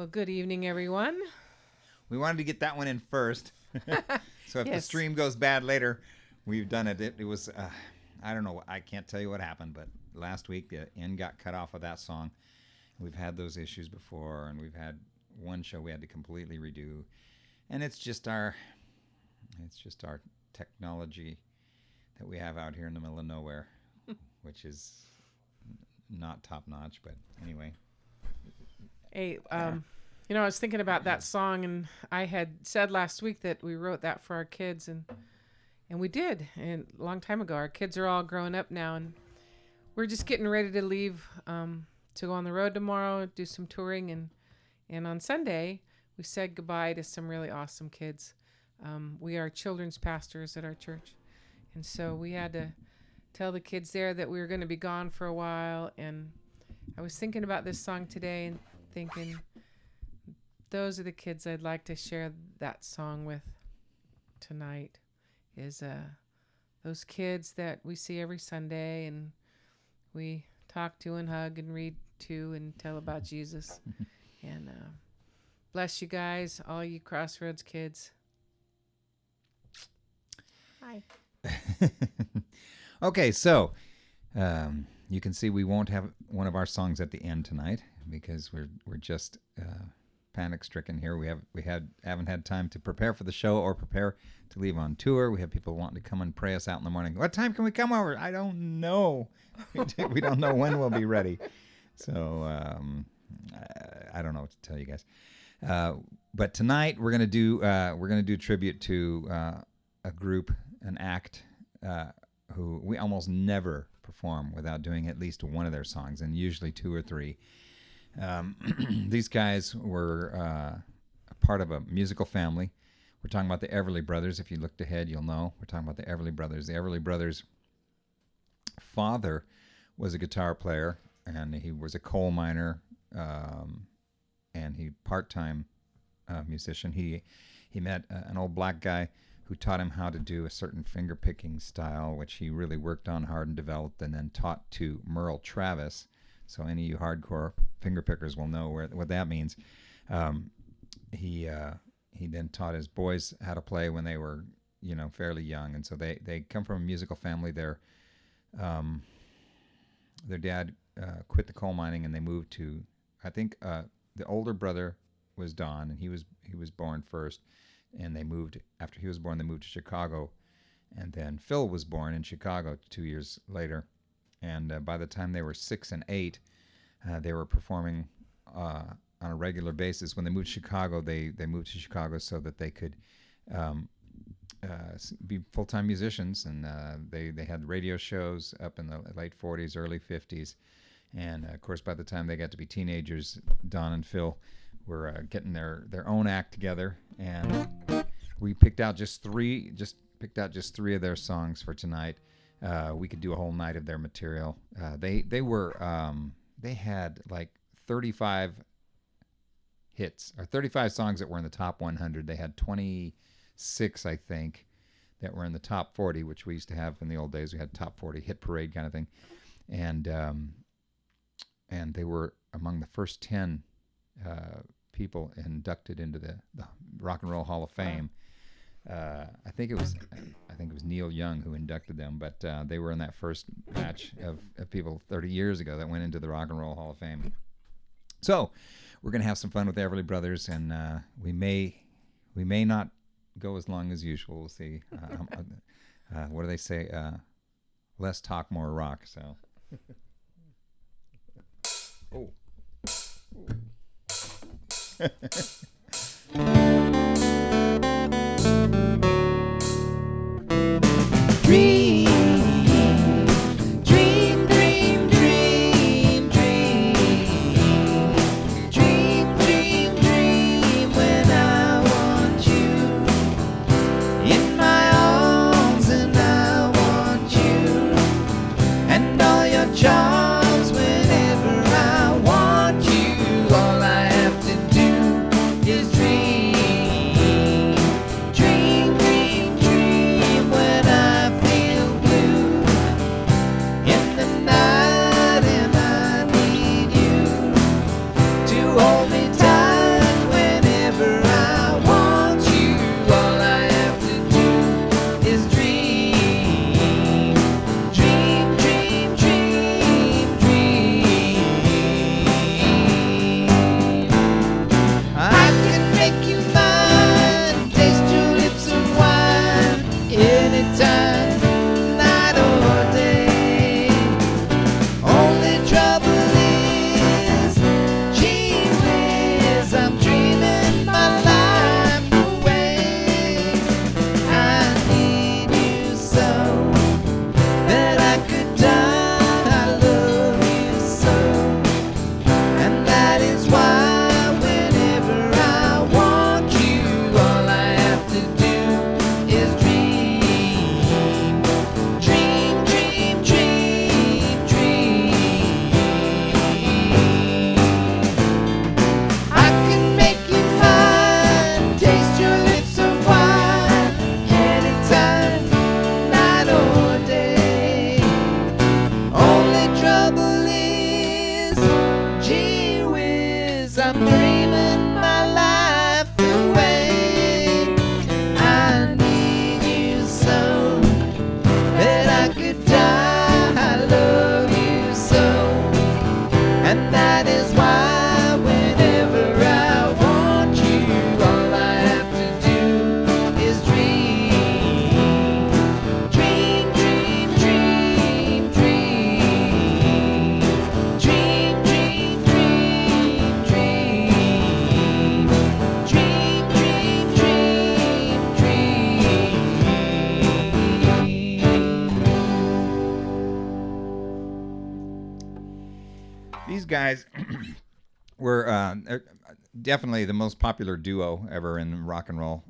Well, good evening, everyone. We wanted to get that one in first. So if the stream goes bad later, we've done it. It was, I don't know. I can't tell you what happened, but last week the end got cut off of that song. We've had those issues before, and we've had one show we had to completely redo. And it's just our technology that we have out here in the middle of nowhere, which is not top notch, but anyway. Hey, I was thinking about that song, and I had said last week that we wrote that for our kids, and we did, and a long time ago. Our kids are all grown up now, and we're just getting ready to leave to go on the road tomorrow, do some touring, and on Sunday we said goodbye to some really awesome kids. We are children's pastors at our church, and so we had to tell the kids there that we were going to be gone for a while. And I was thinking about this song today and thinking, those are the kids I'd like to share that song with tonight, is those kids that we see every Sunday and we talk to and hug and read to and tell about Jesus. And bless you guys, all you Crossroads kids. Hi. Okay, so you can see we won't have one of our songs at the end tonight because we're just panic-stricken here. We haven't had time to prepare for the show or prepare to leave on tour. We have people wanting to come and pray us out in the morning. What time can we come over? I don't know. We don't know when we'll be ready. So I don't know what to tell you guys. But tonight we're gonna do tribute to a group, an act who we almost never perform without doing at least one of their songs, and usually two or three. These guys were a part of a musical family. We're talking about the Everly Brothers. If you looked ahead, you'll know. We're talking about the Everly Brothers. The Everly Brothers' father was a guitar player, and he was a coal miner, and he part-time musician. He met an old black guy who taught him how to do a certain finger-picking style, which he really worked on hard and developed, and then taught to Merle Travis. So any of you hardcore finger pickers will know what that means. He then taught his boys how to play when they were, fairly young, and so they come from a musical family. Their dad quit the coal mining, and they moved to, I think, the older brother was Don, and he was born first, and they moved after he was born. They moved to Chicago, and then Phil was born in Chicago 2 years later. And by the time they were 6 and 8, they were performing on a regular basis. When they moved to Chicago, they moved to Chicago so that they could be full-time musicians. And they had radio shows up in the late 40s, early 50s. And, of course, by the time they got to be teenagers, Don and Phil were getting their own act together. And we picked out just three of their songs for tonight. We could do a whole night of their material. They had like 35 hits, or 35 songs that were in the top 100. They had 26, I think, that were in the top 40, which we used to have in the old days. We had top 40 hit parade kind of thing, and they were among the first 10 people inducted into the Rock and Roll Hall of Fame. I think it was Neil Young who inducted them, but they were in that first batch of people 30 years ago that went into the Rock and Roll Hall of Fame. So we're going to have some fun with the Everly Brothers, and we may not go as long as usual. We'll see. What do they say? Less talk, more rock. So. Oh. Dream, dream, dream, dream, dream, dream, dream, dream. When I want you in my arms, and I want you and all your charms. Whenever I want you, all I have to do is dream. These guys were definitely the most popular duo ever in rock and roll.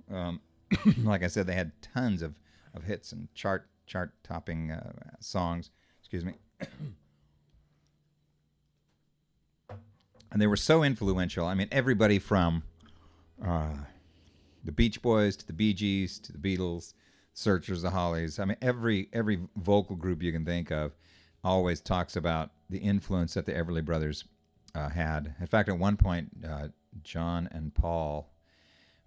Like I said, they had tons of hits and chart-topping songs. Excuse me. And they were so influential. I mean, everybody from the Beach Boys to the Bee Gees to the Beatles, Searchers, the Hollies. I mean, every vocal group you can think of always talks about the influence that the Everly Brothers had. In fact, at one point, John and Paul,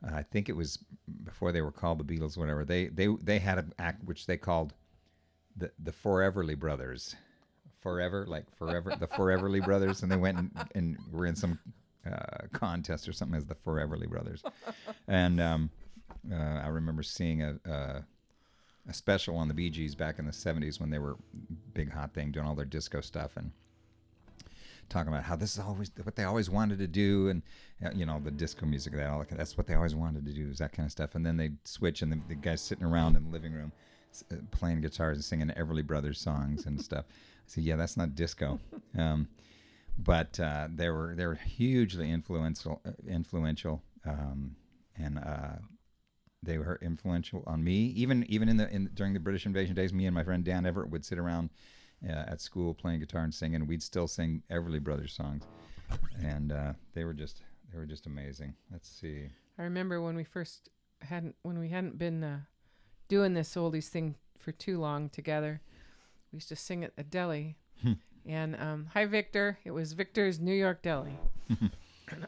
I think it was before they were called the Beatles, whatever, they had an act which they called the Foreverly Brothers. Forever, like forever, the Foreverly Brothers, and they went and were in some contest or something as the Foreverly Brothers. And I remember seeing a special on the Bee Gees back in the 70s when they were big hot thing, doing all their disco stuff and talking about how this is always what they always wanted to do, and the disco music, that's what they always wanted to do, is that kind of stuff. And then they switch, and the guys sitting around in the living room playing guitars and singing Everly Brothers songs and stuff. I said, yeah, that's not disco. But they were hugely influential, and they were influential on me. Even during the British invasion days, me and my friend Dan Everett would sit around at school playing guitar and singing. We'd still sing Everly Brothers songs, and they were just amazing. Let's see. I remember when we hadn't been doing this oldies thing for too long together. We used to sing at a deli. And hi, Victor. It was Victor's New York Deli.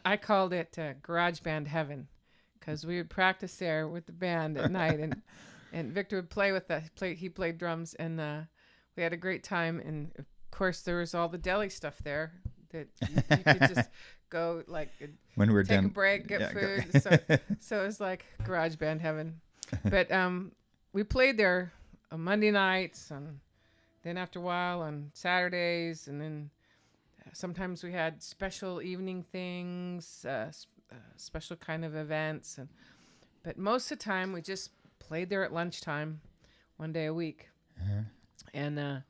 I called it Garage Band Heaven because we would practice there with the band at night. And Victor would play with us. He played drums, and we had a great time. And, of course, there was all the deli stuff there that you could just go, like, when we were take done, a break, get food. So it was like Garage Band Heaven. But we played there on Monday nights, and then after a while on Saturdays, and then sometimes we had special evening things, special kind of events. But most of the time we just played there at lunchtime, one day a week. Uh-huh. And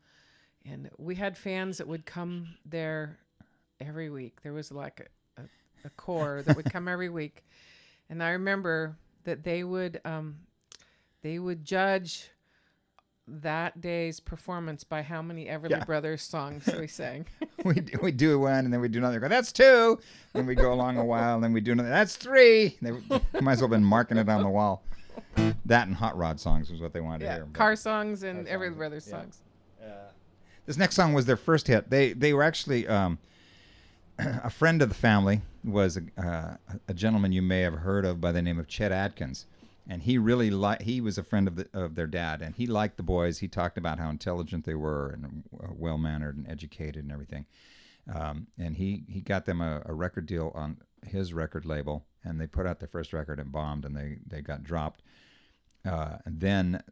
we had fans that would come there every week. There was like a core that would come every week. And I remember that they would judge that day's performance by how many Everly Brothers songs we sang. we do one, and then we do another. Go, that's 2. And we go along a while, and then we do another. That's 3. They might as well have been marking it on the wall. That and hot rod songs was what they wanted to hear. Car songs and Everly Brothers songs. This next song was their first hit. They were actually a friend of the family was a gentleman you may have heard of by the name of Chet Atkins. And he really he was a friend of their dad, and he liked the boys. He talked about how intelligent they were and well-mannered and educated and everything. And he got them a record deal on his record label, and they put out their first record and bombed, and they got dropped. And then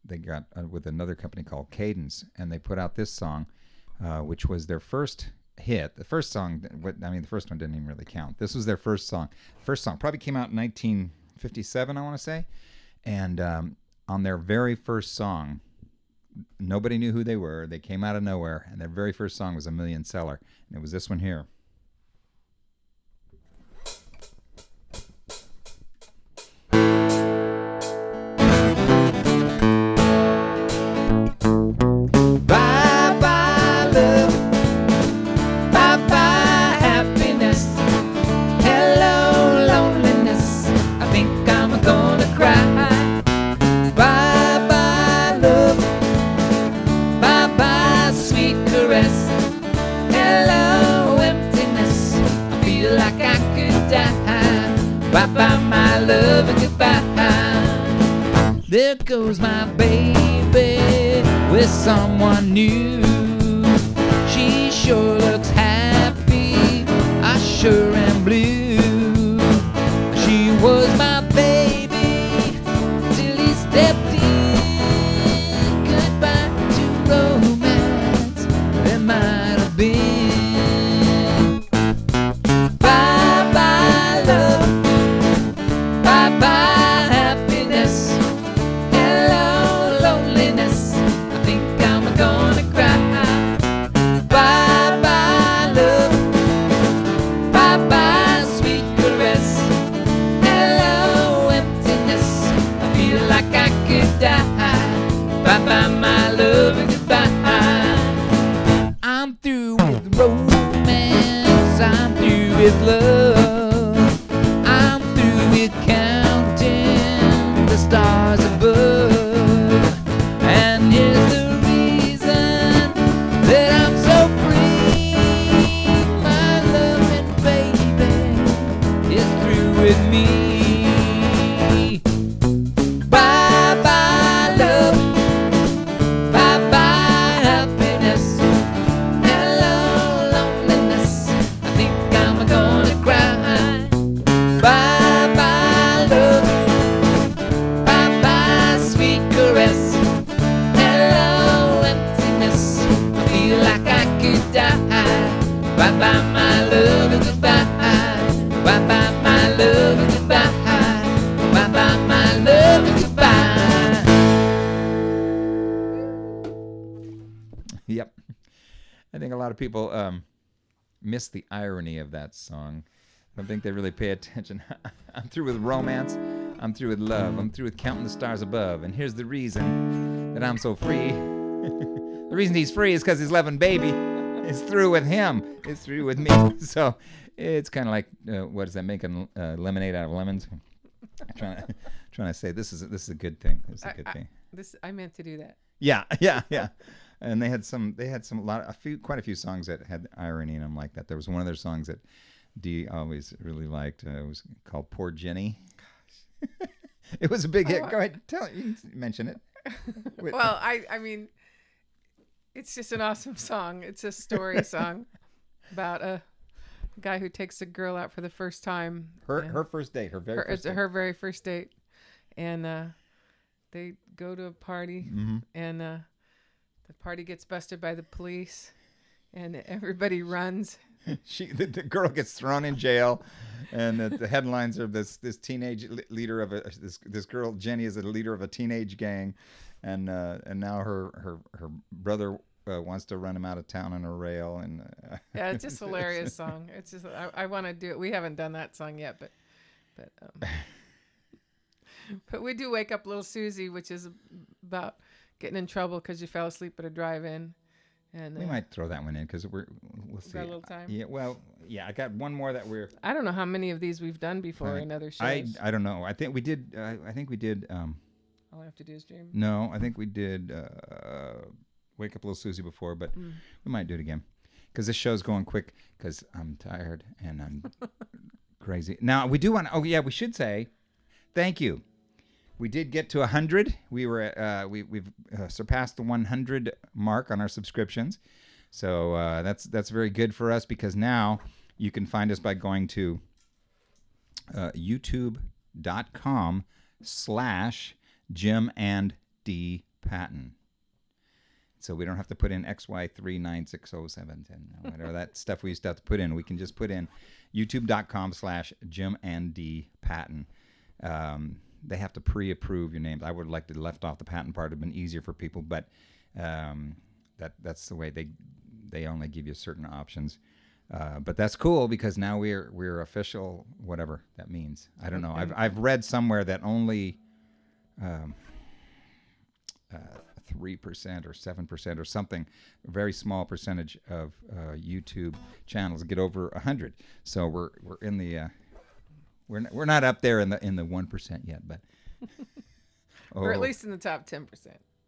they got with another company called Cadence, and they put out this song, which was their first hit. The first song, the first one didn't even really count. This was their first song. First song probably came out in 1957, I want to say. And on their very first song, nobody knew who they were. They came out of nowhere, and their very first song was a million seller, and it was this one here. Bye-bye, my love, and goodbye. There goes my baby with someone new. She sure looks happy, I sure am blue. She was my baby till he stepped in. Goodbye to romance, there might have been. Bye-bye, love. Bye-bye, happiness. Hello, loneliness. I think I'm gonna cry. Bye-bye. Yep. I think a lot of people miss the irony of that song. I don't think they really pay attention. I'm through with romance. I'm through with love. I'm through with counting the stars above. And here's the reason that I'm so free. The reason he's free is because his loving baby is through with him. It's through with me. So it's kind of like, what is that, making lemonade out of lemons? trying to say this is a good thing. This is a good thing. I meant to do that. Yeah. And they had quite a few songs that had irony in them like that. There was one of their songs that Dee always really liked. It was called "Poor Jenny." Gosh. It was a big hit. Go ahead, tell it. You can mention it. Well, I mean, it's just an awesome song. It's a story song about a guy who takes a girl out for the first time. Her first date. Her very first date, and they go to a party, and the party gets busted by the police, and everybody runs. The girl gets thrown in jail, and the headlines are this teenage leader of this girl Jenny is a leader of a teenage gang, and now her brother wants to run him out of town on a rail, and yeah, it's just a hilarious song. It's just I want to do it. We haven't done that song yet, but we do Wake Up Little Susie, which is about getting in trouble because you fell asleep at a drive-in. And we might throw that one in because we'll see. Got a little time. Yeah, I got one more that I don't know how many of these we've done before in other shows. I don't know. I think we did. All I have to do is dream. No, I think we did Wake Up Little Susie before, but we might do it again because this show's going quick because I'm tired and I'm crazy. Now we do want. Oh yeah, we should say thank you. We did get to 100. We've surpassed the 100 mark on our subscriptions, so that's very good for us because now you can find us by going to youtube.com/JimandDPatton. So we don't have to put in XY396070 whatever that stuff we used to have to put in. We can just put in youtube.com/JimandDPatton. They have to pre-approve your names. I would like to left off the Patton part. It'd been easier for people, but that's the way they only give you certain options. But that's cool because now we're official. Whatever that means, I don't know. I've read somewhere that only 3% or 7% or something, a very small percentage of YouTube channels get over 100. So we're in the We're not up there in the 1% yet, but we're at least in the top 10%.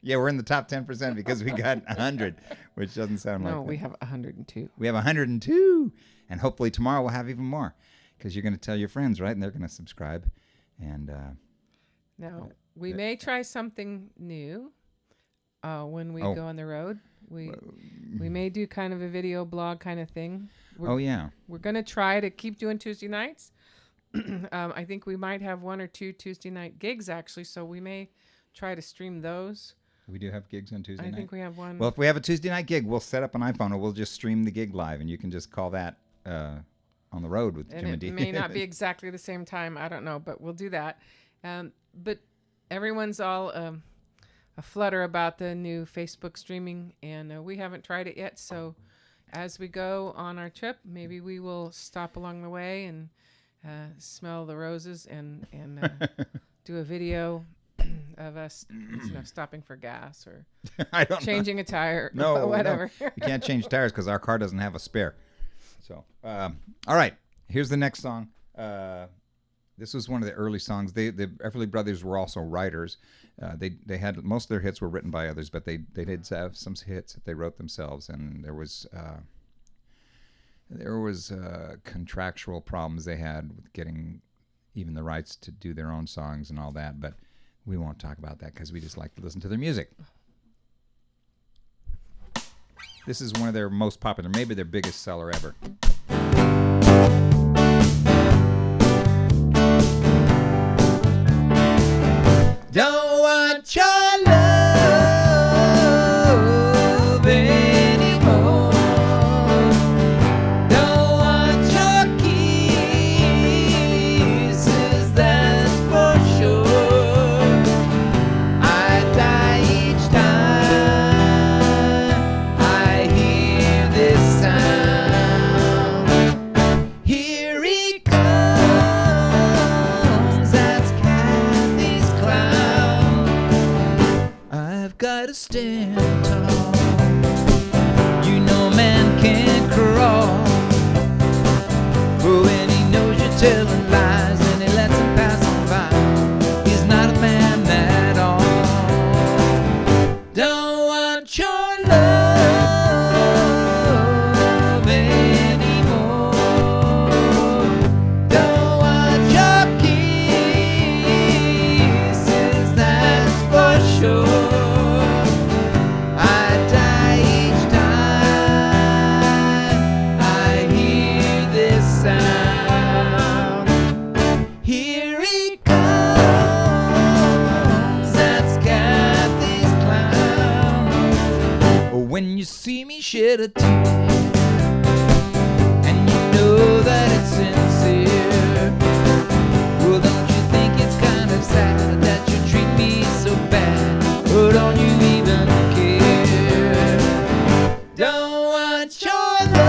Yeah, we're in the top 10% because we got 100, which doesn't sound like. No, we have 102. We have 102, and hopefully tomorrow we'll have even more, because you're going to tell your friends, right? And they're going to subscribe. And now we may try something new when we go on the road. We may do kind of a video blog kind of thing. We're going to try to keep doing Tuesday nights. I think we might have 1 or 2 Tuesday night gigs actually, so we may try to stream those. We do have gigs on Tuesday night? I think we have one. Well, if we have a Tuesday night gig, we'll set up an iPhone and we'll just stream the gig live, and you can just call that on the road with Jim and Dee. It may not be exactly the same time. I don't know, but we'll do that. But everyone's all a flutter about the new Facebook streaming, and we haven't tried it yet. So as we go on our trip, maybe we will stop along the way and smell the roses and do a video of us stopping for gas or changing a tire or whatever. No. We can't change tires because our car doesn't have a spare. So all right, here's the next song. This was one of the early songs. The Everly Brothers were also writers. They had most of their hits were written by others, but they did have some hits that they wrote themselves, and there was contractual problems they had with getting even the rights to do their own songs and all that, but we won't talk about that because we just like to listen to their music. This is one of their most popular, maybe their biggest seller ever. Don't want your love anymore. Don't want your kisses, that's for sure. I die each time I When you see me shed a tear, and you know that it's sincere, well, don't you think it's kind of sad that you treat me so bad? Or don't you even care? Don't want your love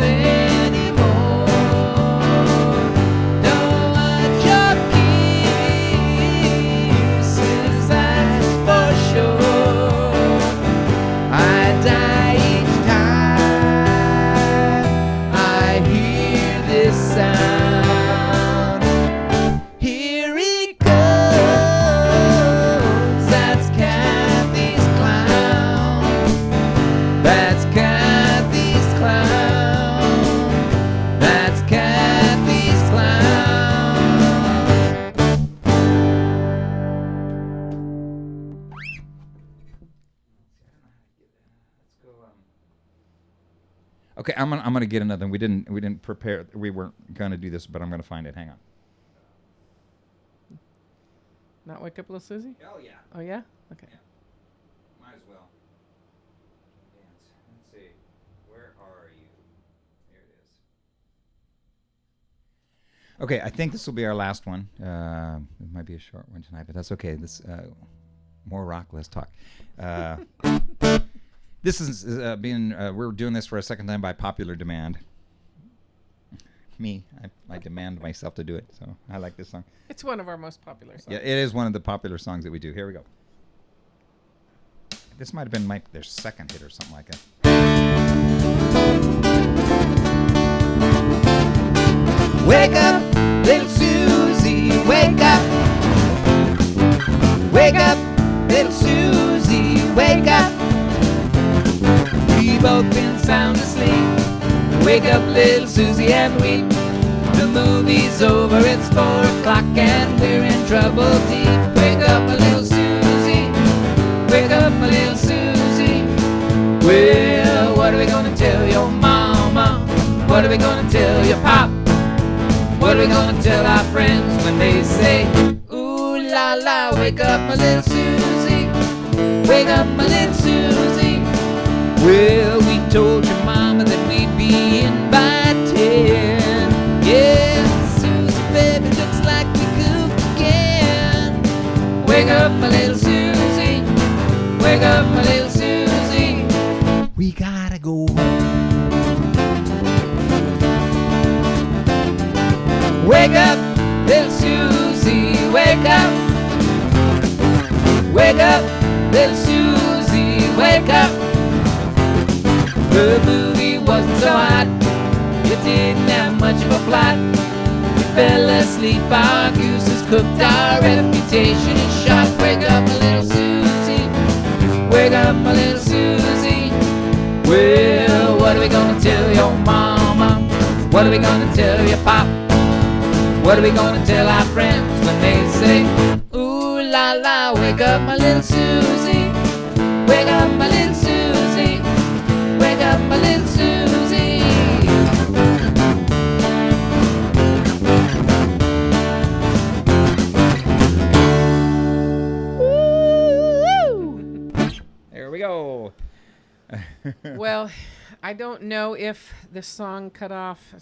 anymore. Don't want your kisses, that's for sure. I die each time I hear this sound. Here it goes. That's Cathy's clown. That's Cathy's clown. That's Cathy's clown. Okay, I'm gonna get another one. We didn't prepare. We weren't gonna do this, but I'm gonna find it. Hang on. Not Wake Up Little Susie? Oh yeah. Oh, yeah? Okay. Might as well. Dance. Let's see. Where are you? There it is. Okay, I think this will be our last one. It might be a short one tonight, but that's okay. This more rock, less talk. This is we're doing this for a second time by popular demand. I demand myself to do it, so I like this song. It's one of our most popular songs. Yeah, it is one of the popular songs that we do. Here we go. This might have been their second hit or something like that. Wake up, little Susie, wake up. Wake up, little Susie, wake up. We've both been sound asleep. Wake up, little Susie, and weep. The movie's over, it's 4 o'clock, and we're in trouble deep. Wake up, my little Susie. Wake up, my little Susie. Well, what are we gonna tell your mama? What are we gonna tell your pop? What are we gonna tell our friends when they say, ooh la la, wake up, my little Susie. Wake up, my little Susie. Well, we told your mama that we'd be in by 10. Yeah, Susie, baby, looks like we goofed again. Wake up, my little Susie. Wake up, my little Susie. We gotta go home. Wake up, little Susie. Wake up. Wake up, little Susie. Wake up. The movie wasn't so hot. It didn't have much of a plot. We fell asleep, our gooses cooked, our reputation is shot. Wake up, my little Susie. Wake up, my little Susie. Well, what are we gonna tell your mama? What are we gonna tell your pop? What are we gonna tell our friends when they say, ooh la la, wake up, my little Susie. Wake up, my little Susie. Wake up, my little Susie. There we go. Well, I don't know if the song cut off.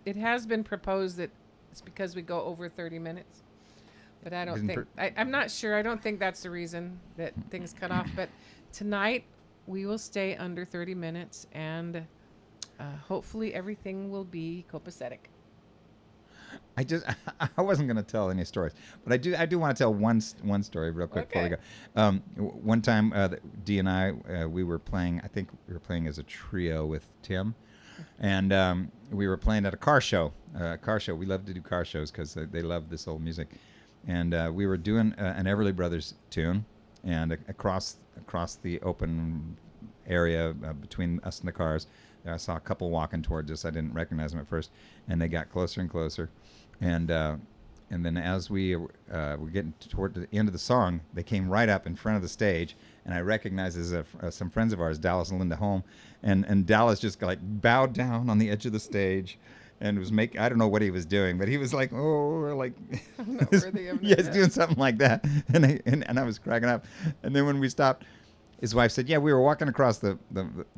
It has been proposed that it's because we go over 30 minutes, but I don't think. I'm not sure. I don't think that's the reason that things cut off. But tonight we will stay under 30 minutes, and hopefully everything will be copacetic. I wasn't going to tell any stories, but I do want to tell one story real quick before we go. One time, Dee and I, we were playing. I think we were playing as a trio with Tim, and we were playing at a car show. We love to do car shows because they love this old music, and we were doing an Everly Brothers tune, and across the open area between us and the cars, I saw a couple walking towards us. I didn't recognize them at first, and they got closer and closer. And then as we were getting toward the end of the song, they came right up in front of the stage, and I recognized as some friends of ours, Dallas and Linda Holm, and Dallas just bowed down on the edge of the stage, and was I don't know what he was doing, but he was like, oh, like, not worthy of yes, it. doing something like that. And I was cracking up. And then when we stopped, his wife said, yeah, we were walking across the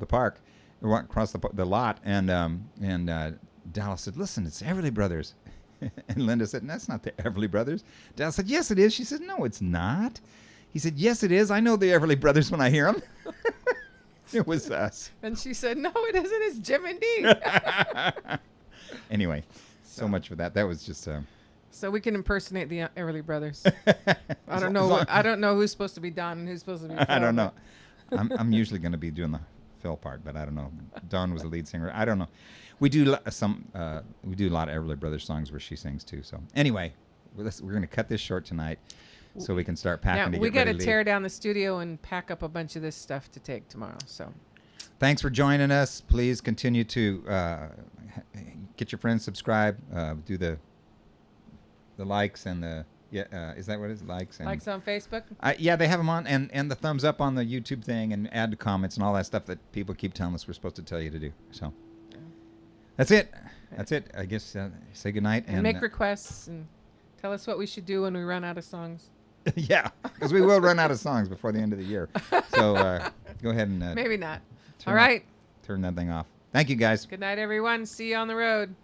park, we walked across the lot, and Dallas said, listen, it's Everly Brothers. And Linda said, that's not the Everly Brothers. Dallas said, yes, it is. She said, no, it's not. He said, yes, it is. I know the Everly Brothers when I hear them. It was us. And she said, no, it isn't. It's Jim and Dee. Anyway, so much for that. That was just... So we can impersonate the Everly Brothers. I don't know. I don't know who's supposed to be Don and who's supposed to be Phil. I don't know. I'm usually going to be doing the Phil part, but I don't know. Dawn was the lead singer. I don't know. We do a lot of Everly Brothers songs where she sings too. So anyway, we're going to cut this short tonight so we can start packing. Now, we got to tear down the studio and pack up a bunch of this stuff to take tomorrow. So thanks for joining us. Please continue to get your friends subscribe. Do the likes and the is that what it is? Likes on Facebook? Yeah, they have them on, and the thumbs up on the YouTube thing, and add the comments and all that stuff that people keep telling us we're supposed to tell you to do. So that's it. That's it. I guess say goodnight and make requests and tell us what we should do when we run out of songs. Yeah, because we will run out of songs before the end of the year. So go ahead and maybe not. All right. Turn that thing off. Thank you, guys. Good night, everyone. See you on the road.